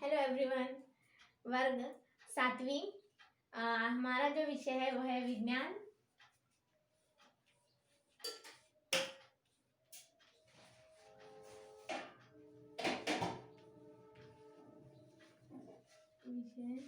Hello everyone. वर्ग सातवीं। हमारा जो विषय है वो है विज्ञान। विषय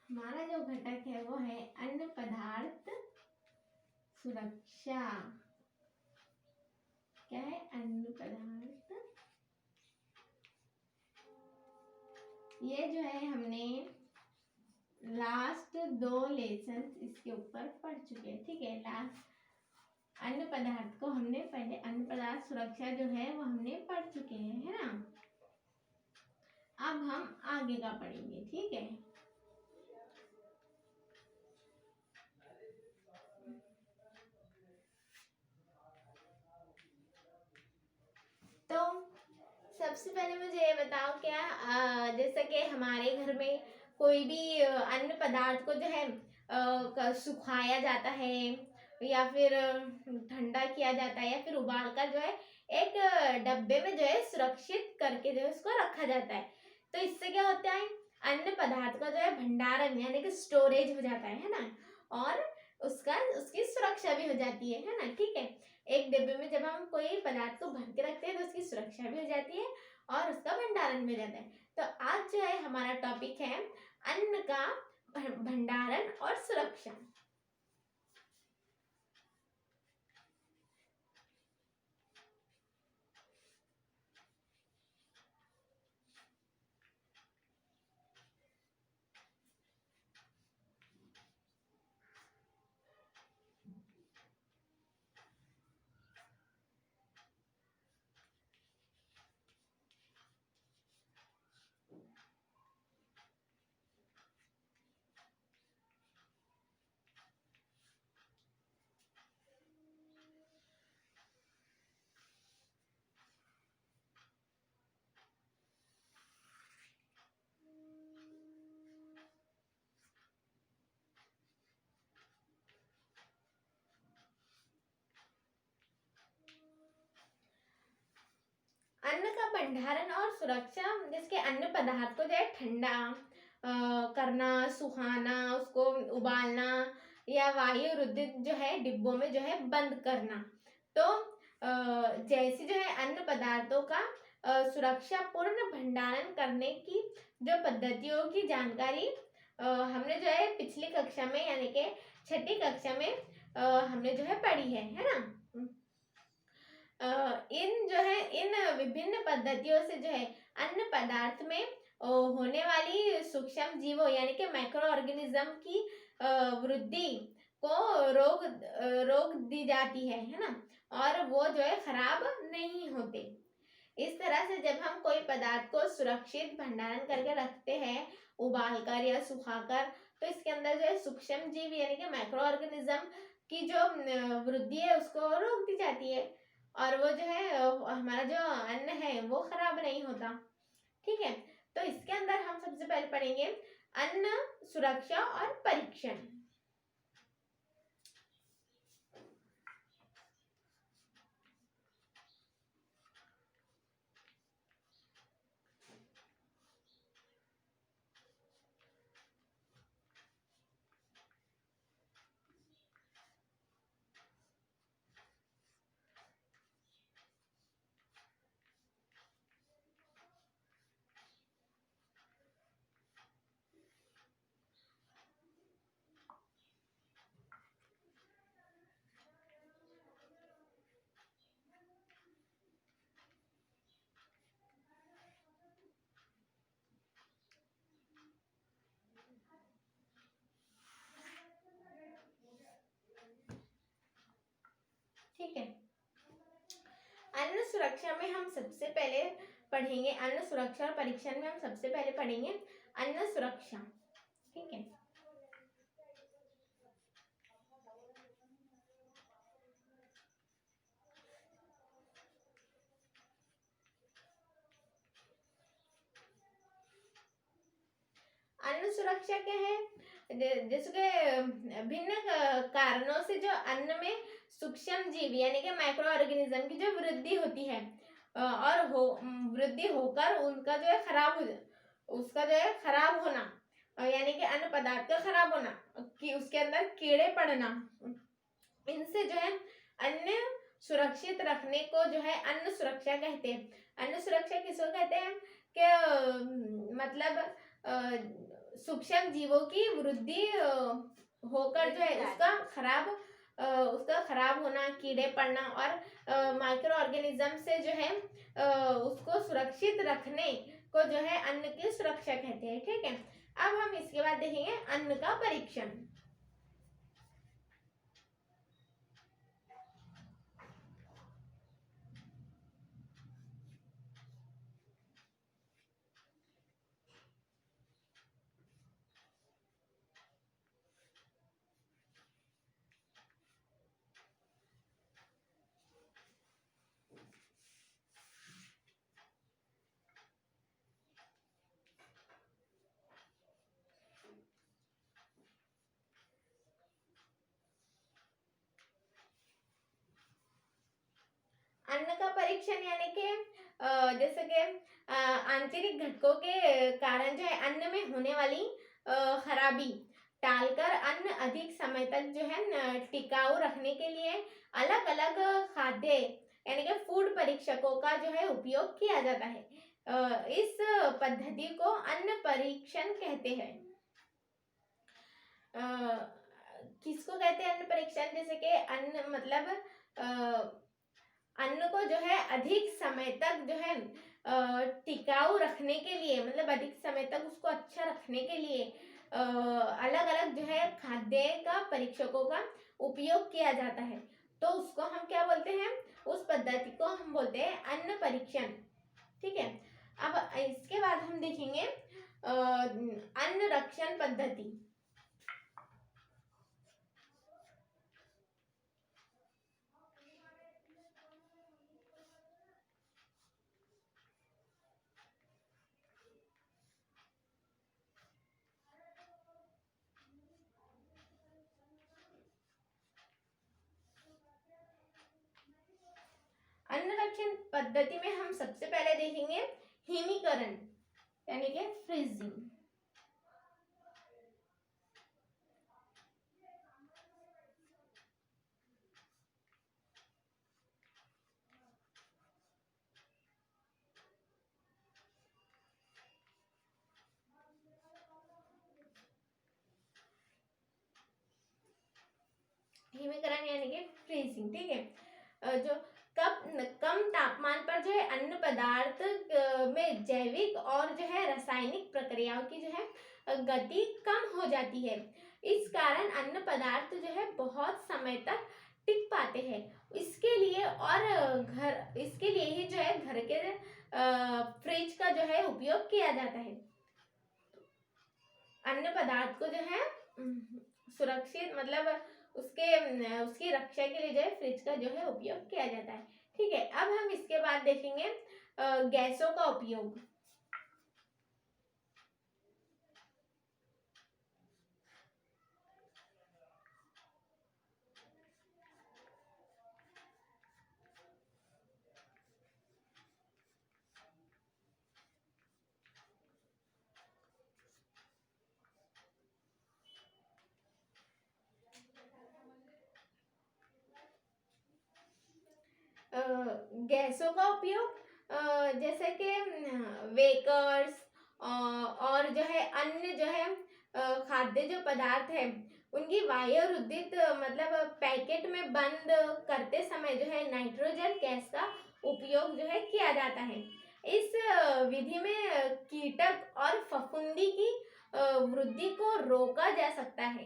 हमारा जो घटक है वो है अन्न पदार्थ सुरक्षा। क्या है? अन्न पदार्थ। ये जो है हमने लास्ट 2 लेसन इसके ऊपर पढ़ चुके हैं। ठीक है, लास्ट अन्न पदार्थ को हमने पहले अन्न पदार्थ सुरक्षा जो है वो हमने पढ़ चुके हैं, है ना। अब हम आगे का पढ़ेंगे। ठीक है, तो सबसे पहले मुझे ये बताओ, क्या जैसे कि हमारे घर में कोई भी अन्न पदार्थ को जो है सुखाया जाता है या फिर ठंडा किया जाता है या फिर उबाल कर जो है एक डब्बे में जो है सुरक्षित करके जो है उसको रखा जाता है। तो इससे क्या होता है, अन्न पदार्थ का जो है भंडारण यानी कि स्टोरेज हो जाता है ना, और उसकी सुरक्षा भी हो जाती है ना। ठीक है, एक डिब्बे में जब हम कोई पदार्थ को भर के रखते हैं तो उसकी सुरक्षा भी हो जाती है और उसका भंडारण भी हो जाता है। तो आज जो है हमारा टॉपिक है अन्न का भंडारण और सुरक्षा। अन्न का भंडारण और सुरक्षा, जिसके अन्न पदार्थ को जो है ठंडा करना, सुखाना, उसको उबालना या वायु रुधित जो है डिब्बों में जो है बंद करना। तो जैसे जो है अन्न पदार्थों का सुरक्षा पूर्ण भंडारण करने की जो पद्धतियों की जानकारी हमने जो है पिछली कक्षा में यानी कि 6ठी कक्षा में हमने जो है पढ़ी है ना। इन जो है इन विभिन्न पद्धतियों से जो है अन्न पदार्थ में होने वाली सूक्ष्म जीवों यानी कि माइक्रो ऑर्गेनिज्म की वृद्धि को रोक दी जाती है ना, और वो जो है खराब नहीं होते। इस तरह से जब हम कोई पदार्थ को सुरक्षित भंडारण करके रखते हैं उबाल कर या सुखाकर, तो इसके अंदर जो है सूक्ष्म जीव यानी कि माइक्रो ऑर्गेनिज्म की जो वृद्धि है उसको रोक दी जाती है, और वो जो है हमारा जो अन्न है वो खराब नहीं होता। ठीक है, तो इसके अंदर हम सबसे पहले पढ़ेंगे अन्न सुरक्षा और परीक्षण। ठीक है, अन्न सुरक्षा में हम सबसे पहले पढ़ेंगे, अन्न सुरक्षा और परीक्षण में हम सबसे पहले पढ़ेंगे अन्न सुरक्षा। ठीक है, अन्न अन्न सुरक्षा क्या है? जिसके भिन्न कारणों से जो अन्न में सूक्ष्म जीव यानी कि माइक्रो ऑर्गेनिज्म की जो वृद्धि होती है और वृद्धि होकर उनका जो है उसका जो है खराब होना, यानी कि अन्न पदार्थ का खराब होना, कि उसके अंदर कीड़े पड़ना, इनसे जो है अन्न सुरक्षित रखने को जो है अन्न सुरक्षा कहते हैं। अन्न सुरक्षा किसको कहते हैं? कि मतलब सूक्ष्म जीवों की वृद्धि होकर जो है उसका खराब होना, कीड़े पड़ना और माइक्रो ऑर्गेनिज्म से जो है उसको सुरक्षित रखने को जो है अन्न की सुरक्षा कहते हैं। ठीक है, अब हम इसके बाद देखेंगे अन्न का परीक्षण। अन्न का परीक्षण यानी कि जैसे कि आंतरिक घटकों के कारण जो है अन्न में होने वाली खराबी टालकर अन्न अधिक समय तक जो है टिकाऊ रखने के लिए अलग अलग खाद्य यानी कि फूड परीक्षकों का जो है उपयोग किया जाता है। इस पद्धति को अन्न परीक्षण कहते हैं। किसको कहते हैं अन्न परीक्षण? जैसे कि अन्न मतलब अन्न को जो है अधिक समय तक जो है टिकाऊ रखने के लिए, मतलब अधिक समय तक उसको अच्छा रखने के लिए अलग अलग जो है खाद्य का परीक्षकों का उपयोग किया जाता है। तो उसको हम क्या बोलते हैं? उस पद्धति को हम बोलते हैं अन्न परीक्षण। ठीक है, अब इसके बाद हम देखेंगे अन्न रक्षण पद्धति। अन्न रक्षण पद्धति में हम सबसे पहले देखेंगे हिमीकरण यानी कि फ्रीजिंग। हिमीकरण यानी कि फ्रीजिंग। ठीक है, जो कम तापमान पर जो है अन्न पदार्थ में जैविक और जो है रासायनिक प्रक्रियाओं की जो है गति कम हो जाती है। इस कारण अन्न पदार्थ जो है बहुत समय तक टिक पाते हैं। इसके लिए ही जो है घर के फ्रिज का जो है उपयोग किया जाता है। अन्न पदार्थ को जो है सुरक्षित मतलब उसकी रक्षा के लिए जो है फ्रिज का जो है उपयोग किया जाता है। ठीक है, अब हम इसके बाद देखेंगे गैसों का उपयोग। गैसों का उपयोग जैसे कि वेकर्स और जो है अन्य जो है खाद्य जो पदार्थ है उनकी वायुरुद्धित मतलब पैकेट में बंद करते समय जो है नाइट्रोजन गैस का उपयोग जो है किया जाता है। इस विधि में कीटक और फफूंदी की वृद्धि को रोका जा सकता है।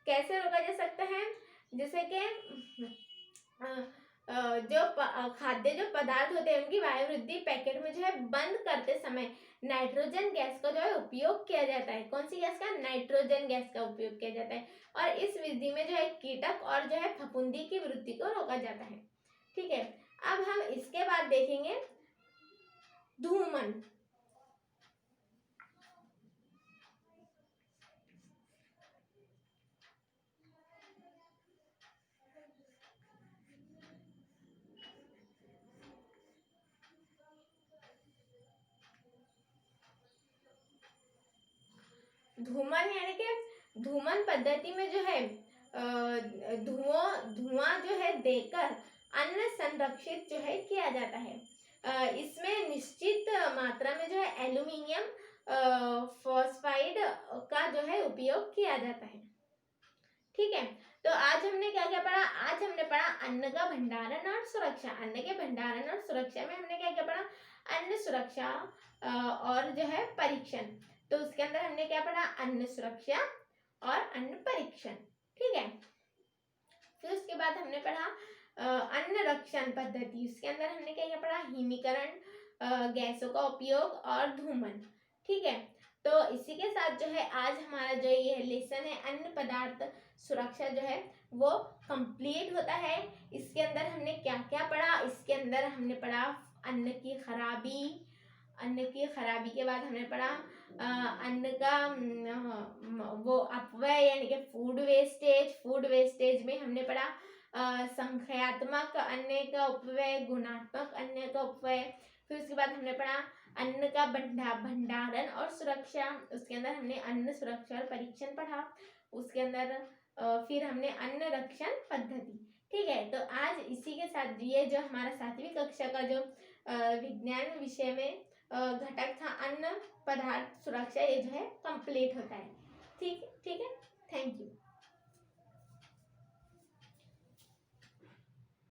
कैसे रोका जा सकता है? जैसे कि जो खाद्य जो पदार्थ होते हैं उनकी वायु वृद्धि पैकेट में जो है बंद करते समय नाइट्रोजन गैस का जो है उपयोग किया जाता है। कौन सी गैस का? नाइट्रोजन गैस का उपयोग किया जाता है। और इस विधि में जो है कीटक और जो है फफूंदी की वृद्धि को रोका जाता है। ठीक है, अब हम इसके बाद देखेंगे धूमन। धूमन यानी कि धूमन पद्धति में जो है धुआं जो है देकर अन्न संरक्षित जो है किया जाता है। इसमें निश्चित मात्रा में जो है एल्यूमिनियम फॉस्फाइड का जो है उपयोग किया जाता है। ठीक है, तो आज हमने क्या क्या पढ़ा? आज हमने पढ़ा अन्न का भंडारण और सुरक्षा। अन्न के भंडारण और सुरक्षा में हमने क्या क्या पढ़ा? अन्न सुरक्षा और जो है परीक्षण। तो उसके अंदर हमने क्या पढ़ा? अन्न सुरक्षा और अन्न परीक्षण। ठीक है, फिर उसके बाद हमने पढ़ा अन्न रक्षण पद्धति। उसके अंदर हमने क्या क्या पढ़ा? हिमीकरण, गैसों का उपयोग और धूमन। ठीक है, तो इसी के साथ जो है आज हमारा जो ये लेसन है अन्न पदार्थ सुरक्षा जो है वो कंप्लीट होता है। इसके अंदर हमने क्या क्या पढ़ा? इसके अंदर हमने पढ़ा अन्न की खराबी। अन्न की खराबी के बाद हमने पढ़ा अन्न का वो अपव्यय यानी कि फूड वेस्टेज। फूड वेस्टेज में हमने पढ़ा संख्यात्मक अन्न का अपव्यय, गुणात्मक अन्न का अपव्यय। फिर उसके बाद हमने पढ़ा अन्न का भंडारण और सुरक्षा। उसके अंदर हमने अन्न सुरक्षा और परीक्षण पढ़ा। उसके अंदर फिर हमने अन्न रक्षण पद्धति। ठीक है, तो आज इसी के साथ ये जो हमारा 7वीं कक्षा का जो विज्ञान विषय में घटक था अन्न पदार्थ सुरक्षा, ये जो है कंप्लीट होता है। ठीक है, थैंक यू।